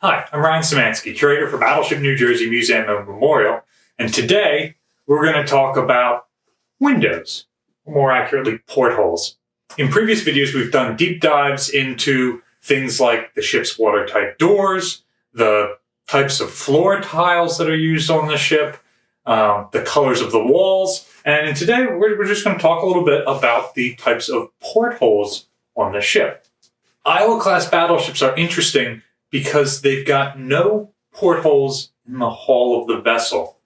Hi, I'm Ryan Szymanski, curator for Battleship New Jersey Museum and Memorial, and today we're going to talk about windows, more accurately, portholes. In previous videos, we've done deep dives into things like the ship's watertight doors, the types of floor tiles that are used on the ship, the colors of the walls, and today we're just going to talk a little bit about the types of portholes on the ship. Iowa-class battleships are interesting because they've got no portholes in the hull of the vessel.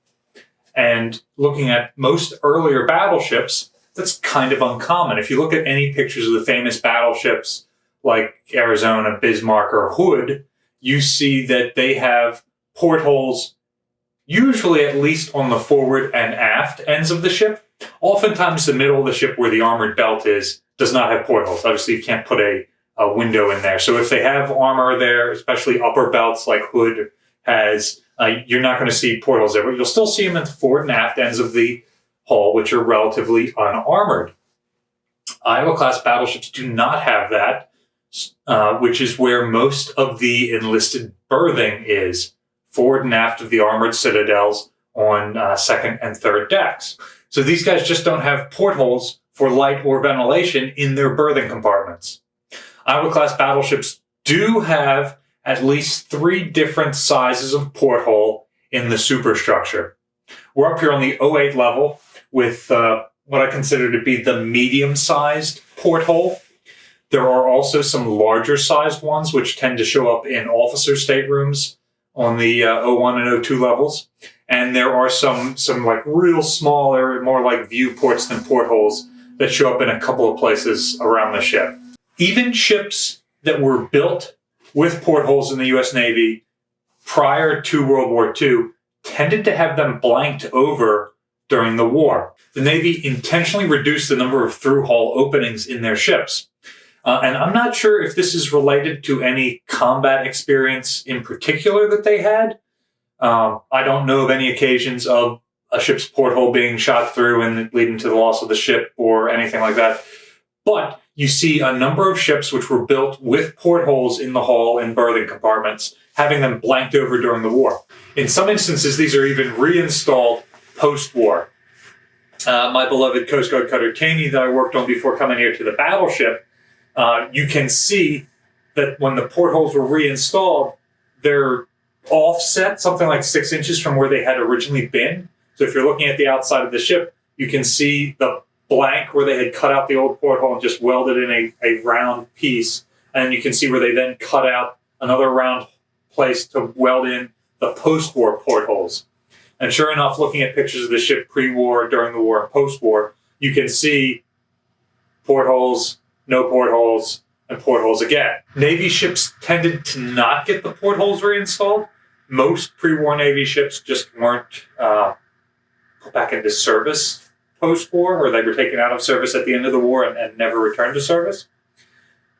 And looking at most earlier battleships, that's kind of uncommon. If you look at any pictures of the famous battleships like Arizona, Bismarck, or Hood, you see that they have portholes usually at least on the forward and aft ends of the ship. Oftentimes the middle of the ship where the armored belt is does not have portholes. Obviously you can't put a window in there. So if they have armor there, especially upper belts like Hood has, you're not going to see portholes there, but you'll still see them at the forward and aft ends of the hull, which are relatively unarmored. Iowa-class battleships do not have that, which is where most of the enlisted berthing is, forward and aft of the armored citadels on second and third decks. So these guys just don't have portholes for light or ventilation in their berthing compartments. Iowa-class battleships do have at least 3 different sizes of porthole in the superstructure. We're up here on the 08 level with what I consider to be the medium-sized porthole. There are also some larger-sized ones, which tend to show up in officer staterooms on the 01 and 02 levels. And there are some like real small, or more like viewports than portholes that show up in a couple of places around the ship. Even ships that were built with portholes in the U.S. Navy prior to World War II tended to have them blanked over during the war. The Navy intentionally reduced the number of through-hull openings in their ships. And I'm not sure if this is related to any combat experience in particular that they had. I don't know of any occasions of a ship's porthole being shot through and leading to the loss of the ship or anything like that. But you see a number of ships which were built with portholes in the hull and berthing compartments, having them blanked over during the war. In some instances, these are even reinstalled post-war. My beloved Coast Guard cutter Caney that I worked on before coming here to the Battleship, you can see that when the portholes were reinstalled, they're offset something like 6 inches from where they had originally been. So if you're looking at the outside of the ship, you can see the blank where they had cut out the old porthole and just welded in a round piece. And you can see where they then cut out another round place to weld in the post-war portholes. And sure enough, looking at pictures of the ship pre-war, during the war, and post-war, you can see portholes, no portholes, and portholes again. Navy ships tended to not get the portholes reinstalled. Most pre-war Navy ships just weren't put back into service post-war, or they were taken out of service at the end of the war and never returned to service.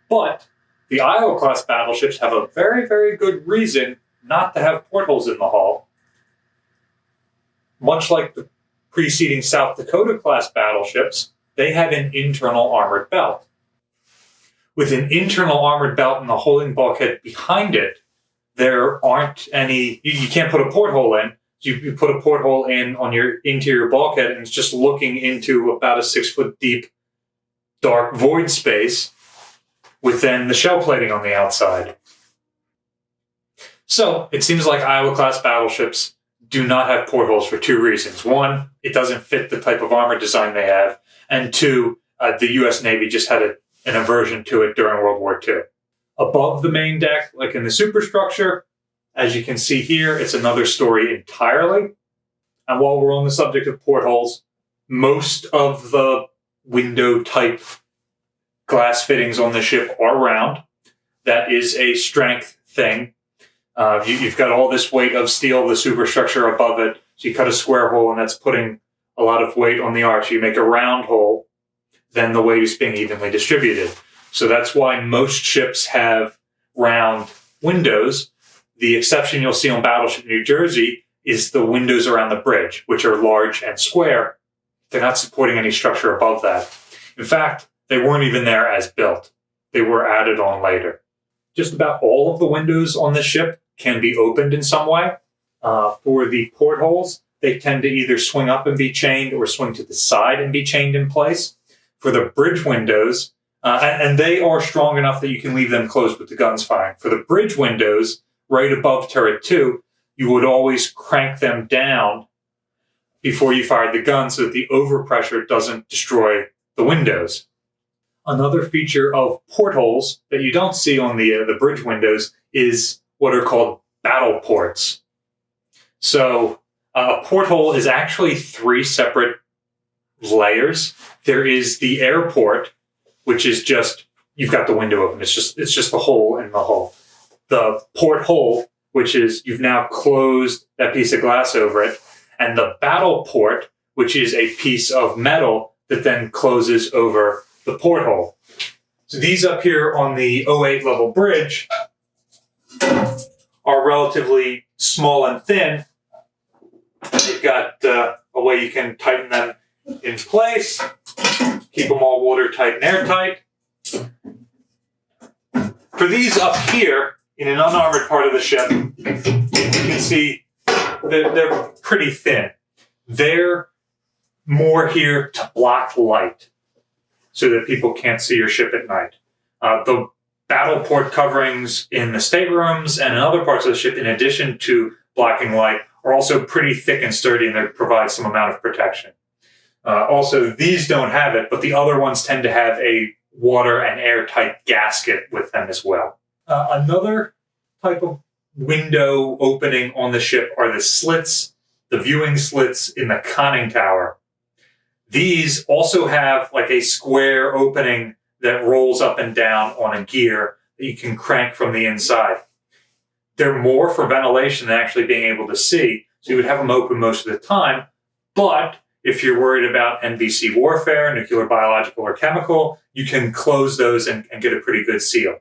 But the Iowa-class battleships have a very, very good reason not to have portholes in the hull. Much like the preceding South Dakota-class battleships, they have an internal armored belt. With an internal armored belt and the holding bulkhead behind it, there aren't any, you can't put a porthole in. You put a porthole in on your interior bulkhead and it's just looking into about a 6-foot deep dark void space with then the shell plating on the outside. So it seems like Iowa-class battleships do not have portholes for 2 reasons. 1, it doesn't fit the type of armor design they have. And 2, the U.S. Navy just had an aversion to it during World War II. Above the main deck, like in the superstructure, as you can see here, it's another story entirely. And while we're on the subject of portholes, most of the window-type glass fittings on the ship are round. That is a strength thing. You've got all this weight of steel, the superstructure above it. So you cut a square hole, and that's putting a lot of weight on the arch. You make a round hole, then the weight is being evenly distributed. So that's why most ships have round windows. The exception you'll see on Battleship New Jersey is the windows around the bridge, which are large and square. They're not supporting any structure above that. In fact, they weren't even there as built. They were added on later. Just about all of the windows on this ship can be opened in some way. For the portholes, they tend to either swing up and be chained or swing to the side and be chained in place. For the bridge windows, and they are strong enough that you can leave them closed with the guns firing. For the bridge windows, right above turret 2, you would always crank them down before you fired the gun so that the overpressure doesn't destroy the windows. Another feature of portholes that you don't see on the bridge windows is what are called battle ports. So a porthole is actually 3 separate layers. There is the air port, which is just, you've got the window open. It's just the hole in the hull. The porthole, which is you've now closed that piece of glass over it. And the battle port, which is a piece of metal that then closes over the porthole. So these up here on the 08 level bridge are relatively small and thin. You've got a way you can tighten them in place, keep them all watertight and airtight. For these up here, in an unarmored part of the ship, you can see they're pretty thin. They're more here to block light so that people can't see your ship at night. The battle port coverings in the staterooms and in other parts of the ship, in addition to blocking light, are also pretty thick and sturdy, and they provide some amount of protection. Also, these don't have it, but the other ones tend to have a water and airtight gasket with them as well. Another type of window opening on the ship are the slits, the viewing slits in the conning tower. These also have like a square opening that rolls up and down on a gear that you can crank from the inside. They're more for ventilation than actually being able to see, so you would have them open most of the time. But if you're worried about NBC warfare, nuclear, biological, or chemical, you can close those and get a pretty good seal.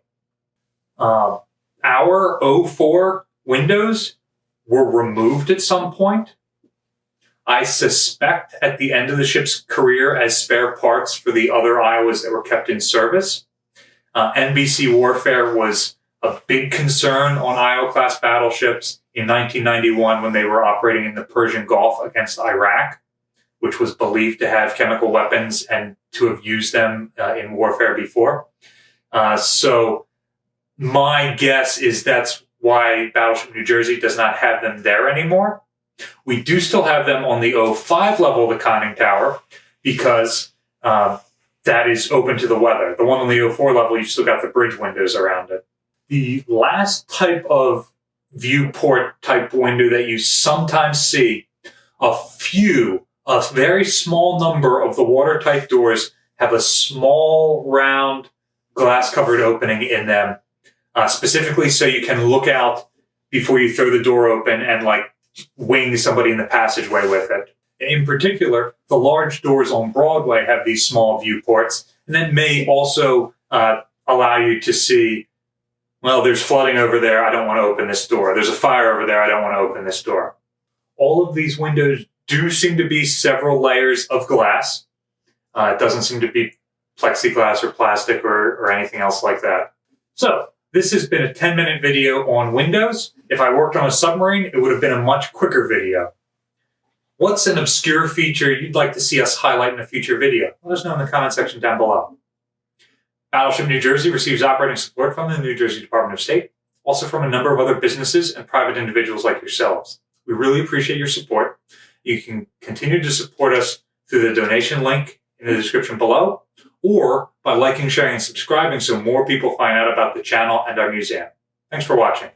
Our 04 windows were removed at some point. I suspect at the end of the ship's career as spare parts for the other Iowas that were kept in service. NBC warfare was a big concern on Iowa-class battleships in 1991 when they were operating in the Persian Gulf against Iraq, which was believed to have chemical weapons and to have used them in warfare before. So my guess is that's why Battleship New Jersey does not have them there anymore. We do still have them on the 05 level of the conning tower because that is open to the weather. The one on the 04 level, you've still got the bridge windows around it. The last type of viewport type window that you sometimes see, a very small number of the watertight doors have a small round glass covered opening in them, specifically so you can look out before you throw the door open and like wing somebody in the passageway with it. In particular, the large doors on Broadway have these small viewports, and that may also allow you to see, well, there's flooding over there, I don't want to open this door. There's a fire over there, I don't want to open this door. All of these windows do seem to be several layers of glass. It doesn't seem to be plexiglass or plastic or anything else like that. So, this has been a 10-minute video on windows. If I worked on a submarine, it would have been a much quicker video. What's an obscure feature you'd like to see us highlight in a future video? Let us know in the comment section down below. Battleship New Jersey receives operating support from the New Jersey Department of State, also from a number of other businesses and private individuals like yourselves. We really appreciate your support. You can continue to support us through the donation link in the description below, or by liking, sharing, and subscribing so more people find out about the channel and our museum. Thanks for watching.